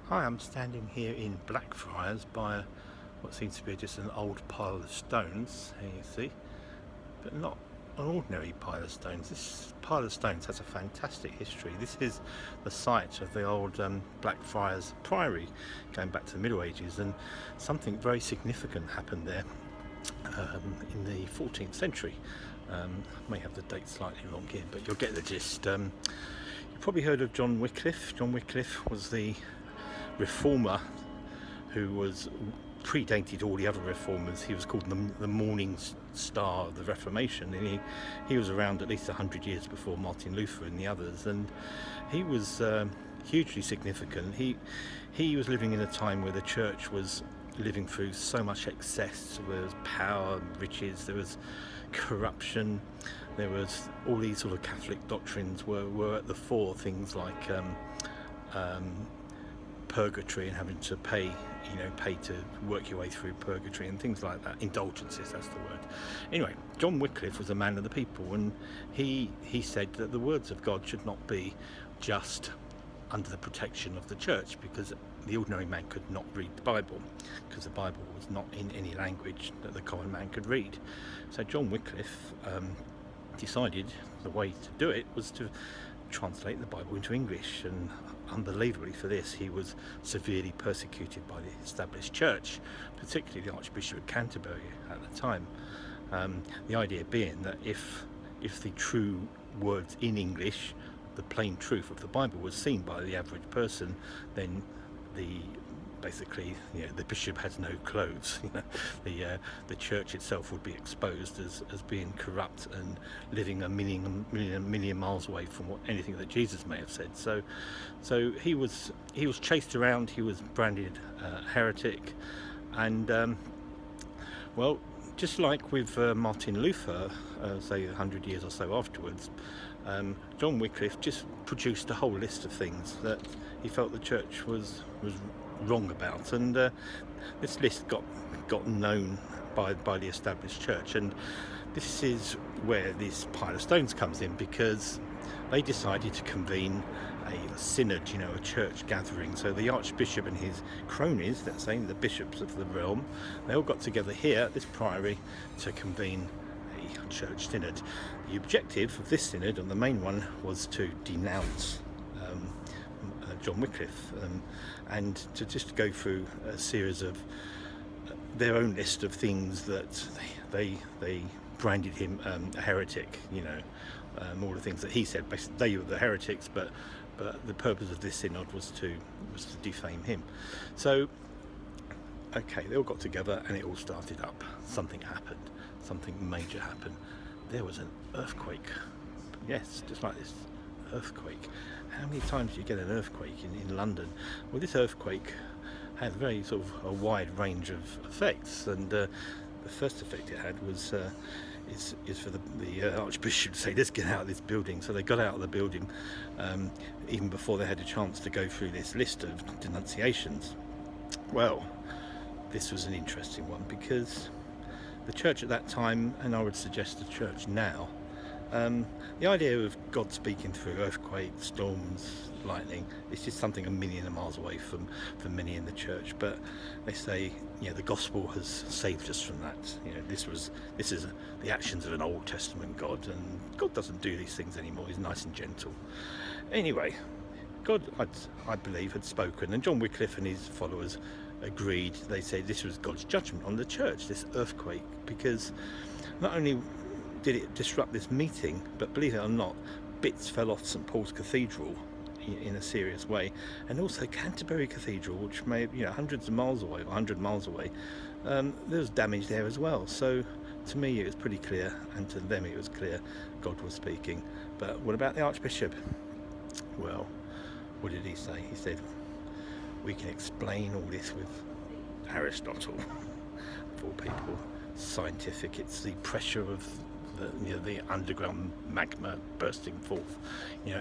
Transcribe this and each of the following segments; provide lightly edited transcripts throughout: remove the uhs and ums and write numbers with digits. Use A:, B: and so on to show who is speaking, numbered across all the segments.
A: Hi, I'm standing here in Blackfriars by what seems to be just an old pile of stones, here you see, but not an ordinary pile of stones. This pile of stones has a fantastic history. This is the site of the old Blackfriars Priory, going back to the Middle Ages, and something very significant happened there in the 14th century. I may have the date slightly wrong here, but you'll get the gist. You've probably heard of John Wycliffe. John Wycliffe was the reformer who was predated all the other reformers. He was called the Morning Star of the Reformation, and he was around at least 100 years before Martin Luther and the others, and he was hugely significant. He was living in a time where the church was living through so much excess. There was power, riches, there was corruption, there was all these sort of Catholic doctrines were at the fore, things like purgatory and having to pay to work your way through purgatory and things like that. Indulgences, that's the word. Anyway, John Wycliffe was a man of the people, and he said that the words of God should not be just under the protection of the church, because the ordinary man could not read the Bible, because the Bible was not in any language that the common man could read. So John Wycliffe decided the way to do it was to translate the Bible into English, and unbelievably for this he was severely persecuted by the established church, particularly the Archbishop of Canterbury at the time. The idea being that if the true words in English, the plain truth of the Bible, was seen by the average person, then the bishop has no clothes. The church itself would be exposed as being corrupt and living a million miles away from anything that Jesus may have said. So he was chased around. He was branded heretic, and well, just like with Martin Luther, say 100 years or so afterwards, John Wycliffe just produced a whole list of things that he felt the church was wrong about, and this list got known by the established church. And this is where this pile of stones comes in, because they decided to convene a synod, a church gathering. So the Archbishop and his cronies, let's say the bishops of the realm, they all got together here at this priory to convene a church synod. The objective of this synod, and the main one, was to denounce John Wycliffe, and to just go through a series of their own list of things that they branded him a heretic. All the things that he said, basically they were the heretics, but the purpose of this synod was to defame him. So okay, they all got together and it all started up. Something happened. Something major happened. There was an earthquake. Yes, just like this earthquake. How many times do you get an earthquake in London? Well, this earthquake had a very sort of a wide range of effects, and the first effect it had was is for the Archbishop to say, let's get out of this building. So they got out of the building even before they had a chance to go through this list of denunciations. Well, this was an interesting one, because the church at that time, and I would suggest the church now, the idea of God speaking through earthquakes, storms, lightning, it's just something a million miles away from many in the church. But they say, the gospel has saved us from that. This is the actions of an Old Testament God, and God doesn't do these things anymore. He's nice and gentle. Anyway, God, I believe, had spoken, and John Wycliffe and his followers agreed. They said this was God's judgment on the church, this earthquake, because not only did it disrupt this meeting, but believe it or not, bits fell off St Paul's Cathedral in a serious way, and also Canterbury Cathedral, which may hundreds of miles away, or 100 miles away, there was damage there as well. So to me it was pretty clear, and to them it was clear, God was speaking. But what about the Archbishop? Well, what did he say? He said, we can explain all this with Aristotle. For all people, scientific. It's the pressure of the underground magma bursting forth.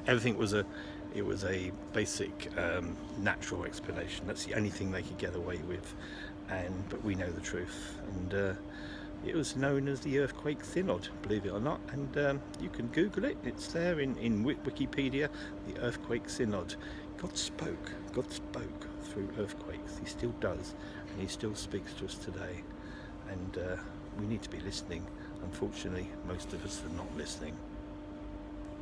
A: Everything was a basic natural explanation. That's the only thing they could get away with, but we know the truth, and it was known as the Earthquake Synod, believe it or not, and you can Google it. It's there in Wikipedia, the Earthquake Synod. God spoke through earthquakes. He still does, and he still speaks to us today, and we need to be listening. Unfortunately, most of us are not listening.